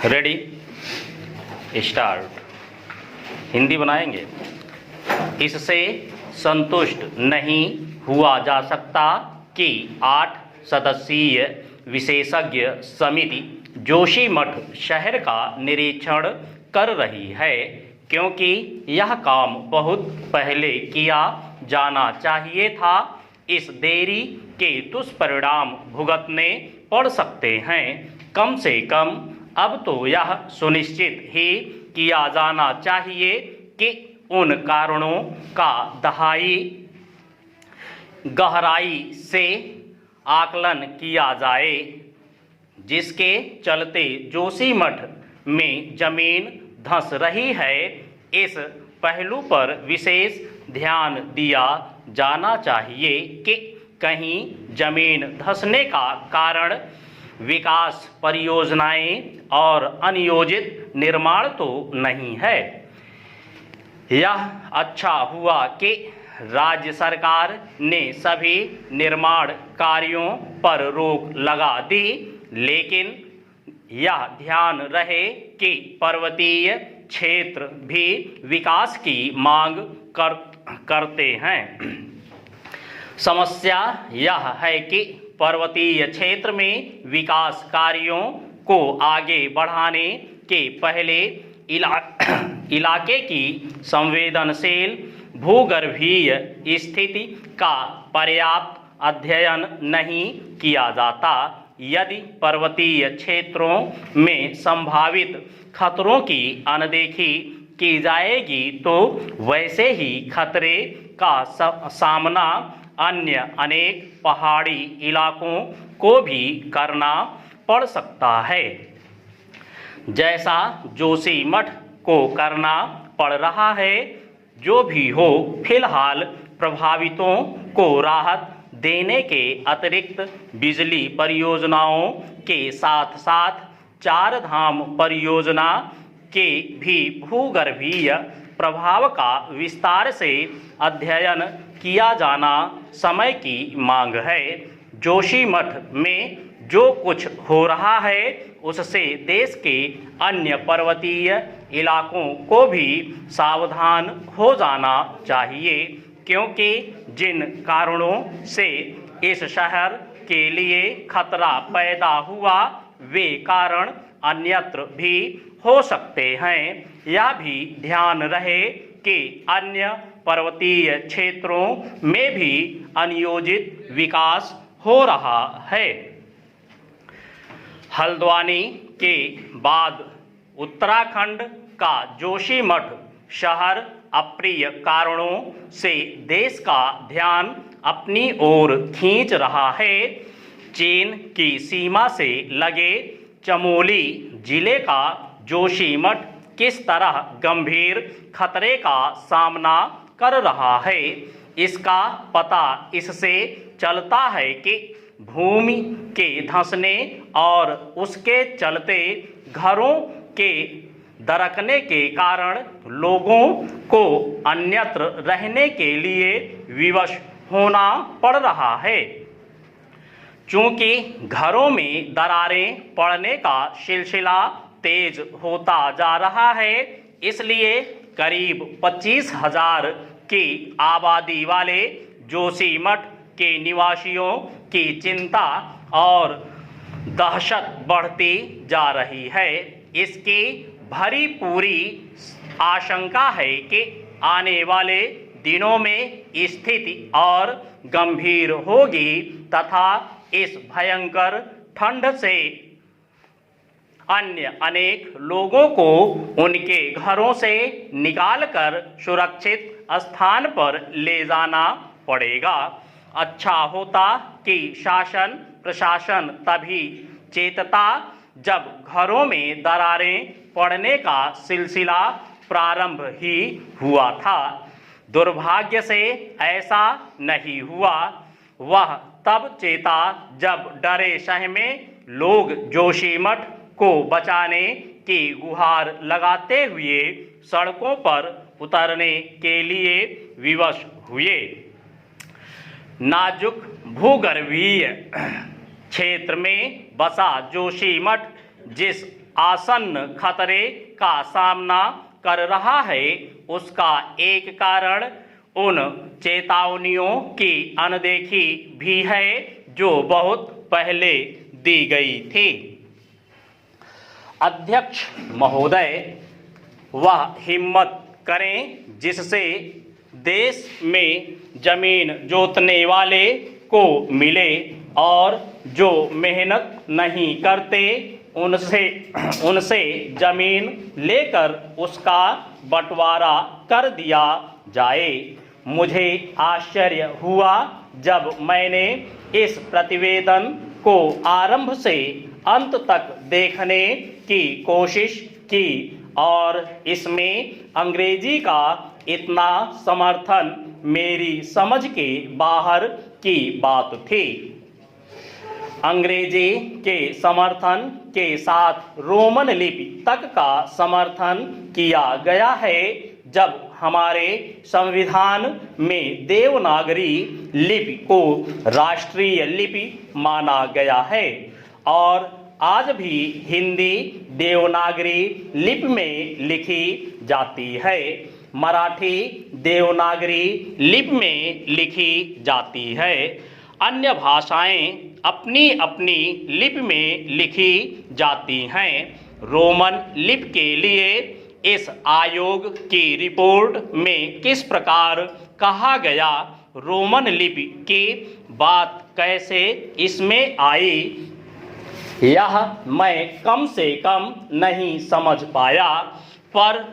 Ready start. Hindi बनाएंगे। इससे संतुष्ट नहीं हुआ जा सकता कि 8 सदस्यीय विशेषज्ञ समिति जोशीमठ शहर का निरीक्षण कर रही है, क्योंकि यह काम बहुत पहले किया जाना चाहिए था। इस देरी के दुष्परिणाम भुगतने पड़ सकते हैं। कम से कम अब तो यह सुनिश्चित ही किया जाना चाहिए कि उन कारणों का गहराई से आकलन किया जाए जिसके चलते जोशीमठ में जमीन धंस रही है। इस पहलू पर विशेष ध्यान दिया जाना चाहिए कि कहीं जमीन धंसने का कारण विकास परियोजनाएं और अनियोजित निर्माण तो नहीं है। यह अच्छा हुआ कि राज्य सरकार ने सभी निर्माण कार्यों पर रोक लगा दी, लेकिन यह ध्यान रहे कि पर्वतीय क्षेत्र भी विकास की मांग करते हैं। समस्या यह है कि पर्वतीय क्षेत्र में विकास कार्यों को आगे बढ़ाने के पहले इलाके की संवेदनशील भूगर्भीय स्थिति का पर्याप्त अध्ययन नहीं किया जाता। यदि पर्वतीय क्षेत्रों में संभावित खतरों की अनदेखी की जाएगी तो वैसे ही खतरे का सामना अन्य अनेक पहाड़ी इलाकों को भी करना पड़ सकता है, जैसा जोशीमठ को करना पड़ रहा है। जो भी हो, फिलहाल प्रभावितों को राहत देने के अतिरिक्त बिजली परियोजनाओं के साथ साथ चार धाम परियोजना के भी भूगर्भीय प्रभाव का विस्तार से अध्ययन किया जाना समय की मांग है। जोशीमठ में जो कुछ हो रहा है उससे देश के अन्य पर्वतीय इलाकों को भी सावधान हो जाना चाहिए, क्योंकि जिन कारणों से इस शहर के लिए खतरा पैदा हुआ वे कारण अन्यत्र भी हो सकते हैं। यह भी ध्यान रहे कि अन्य पर्वतीय क्षेत्रों में भी अनियोजित विकास हो रहा है। हल्द्वानी के बाद उत्तराखंड का जोशीमठ शहर अप्रिय कारणों से देश का ध्यान अपनी ओर खींच रहा है। चीन की सीमा से लगे चमोली जिले का जोशीमठ किस तरह गंभीर खतरे का सामना कर रहा है, इसका पता इससे चलता है कि भूमि के धंसने और उसके चलते घरों के दरकने के कारण लोगों को अन्यत्र रहने के लिए विवश होना पड़ रहा है। चूंकि घरों में दरारें पड़ने का सिलसिला तेज होता जा रहा है, इसलिए करीब 25,000 की आबादी वाले जोशीमठ के निवासियों की चिंता और दहशत बढ़ती जा रही है। इसकी भरी पूरी आशंका है कि आने वाले दिनों में स्थिति और गंभीर होगी तथा इस भयंकर ठंड से अन्य अनेक लोगों को उनके घरों से निकालकर सुरक्षित स्थान पर ले जाना पड़ेगा। अच्छा होता कि शासन प्रशासन तभी चेतता जब घरों में दरारें पड़ने का सिलसिला प्रारंभ ही हुआ था। दुर्भाग्य से ऐसा नहीं हुआ। वह तब चेता जब डरे सहमे लोग जोशीमठ को बचाने की गुहार लगाते हुए सड़कों पर उतरने के लिए विवश हुए। नाजुक भूगर्भीय क्षेत्र में बसा जोशीमठ जिस आसन्न खतरे का सामना कर रहा है, उसका एक कारण उन चेतावनियों की अनदेखी भी है जो बहुत पहले दी गई थी। अध्यक्ष महोदय, वह हिम्मत करें जिससे देश में जमीन जोतने वाले को मिले और जो मेहनत नहीं करते उनसे जमीन लेकर उसका बंटवारा कर दिया जाए। मुझे आश्चर्य हुआ जब मैंने इस प्रतिवेदन को आरंभ से अंत तक देखने की कोशिश की और इसमें अंग्रेजी का इतना समर्थन मेरी समझ के बाहर की बात थी। अंग्रेजी के समर्थन के साथ रोमन लिपि तक का समर्थन किया गया है। जब हमारे संविधान में देवनागरी लिपि को राष्ट्रीय लिपि माना गया है और आज भी हिंदी देवनागरी लिपि में लिखी जाती है, मराठी देवनागरी लिपि में लिखी जाती है। अन्य भाषाएं अपनी अपनी लिपि में लिखी जाती हैं। रोमन लिपि के लिए इस आयोग की रिपोर्ट में किस प्रकार कहा गया, रोमन लिपि की बात कैसे इसमें आई, यह मैं कम से कम नहीं समझ पाया। पर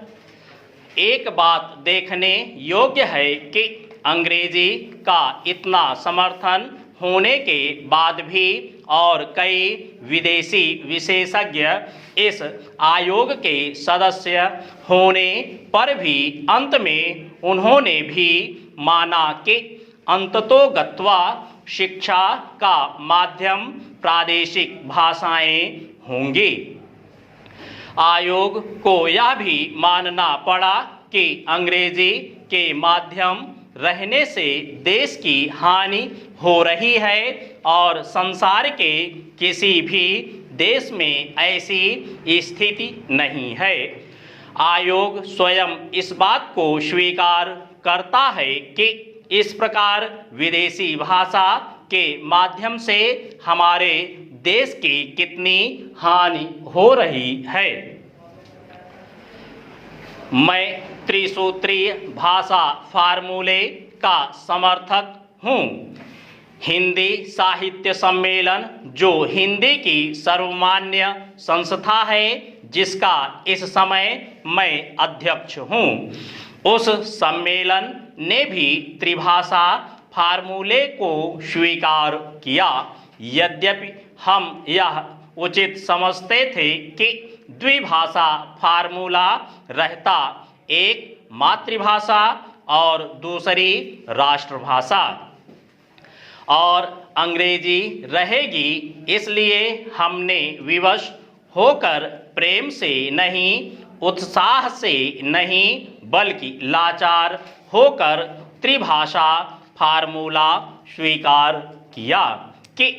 एक बात देखने योग्य है कि अंग्रेजी का इतना समर्थन होने के बाद भी और कई विदेशी विशेषज्ञ इस आयोग के सदस्य होने पर भी अंत में उन्होंने भी माना कि अंततोगत्वा शिक्षा का माध्यम प्रादेशिक भाषाएं होंगी। आयोग को यह भी मानना पड़ा कि अंग्रेजी के माध्यम रहने से देश की हानि हो रही है और संसार के किसी भी देश में ऐसी स्थिति नहीं है। आयोग स्वयं इस बात को स्वीकार करता है कि इस प्रकार विदेशी भाषा के माध्यम से हमारे देश की कितनी हानि हो रही है। मैं त्रिसूत्रीय भाषा फार्मूले का समर्थक हूँ। हिंदी साहित्य सम्मेलन, जो हिंदी की सर्वमान्य संस्था है जिसका इस समय मैं अध्यक्ष हूँ, उस सम्मेलन ने भी त्रिभाषा फार्मूले को स्वीकार किया। यद्यपि हम यह उचित समझते थे कि द्विभाषा फार्मूला रहता, एक मातृभाषा और दूसरी राष्ट्रभाषा, और अंग्रेजी रहेगी, इसलिए हमने विवश होकर प्रेम से नहीं, उत्साह से नहीं, बल्कि लाचार होकर त्रिभाषा फार्मूला स्वीकार किया कि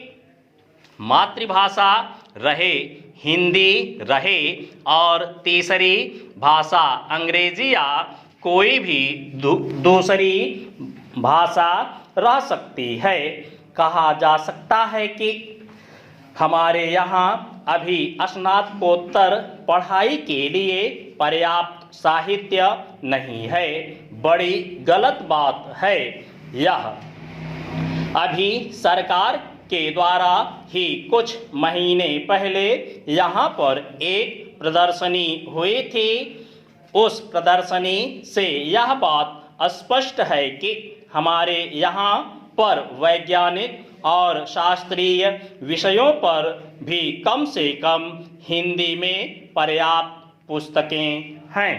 मातृभाषा रहे, हिंदी रहे और तीसरी भाषा अंग्रेजी या कोई भी दूसरी भाषा रह सकती है। कहा जा सकता है कि हमारे यहाँ अभी स्नातकोत्तर पढ़ाई के लिए पर्याप्त साहित्य नहीं है। बड़ी गलत बात है यह। अभी सरकार के द्वारा ही कुछ महीने पहले यहाँ पर एक प्रदर्शनी हुई थी। उस प्रदर्शनी से यह बात स्पष्ट है कि हमारे यहाँ पर वैज्ञानिक और शास्त्रीय विषयों पर भी कम से कम हिंदी में पर्याप्त पुस्तकें हैं।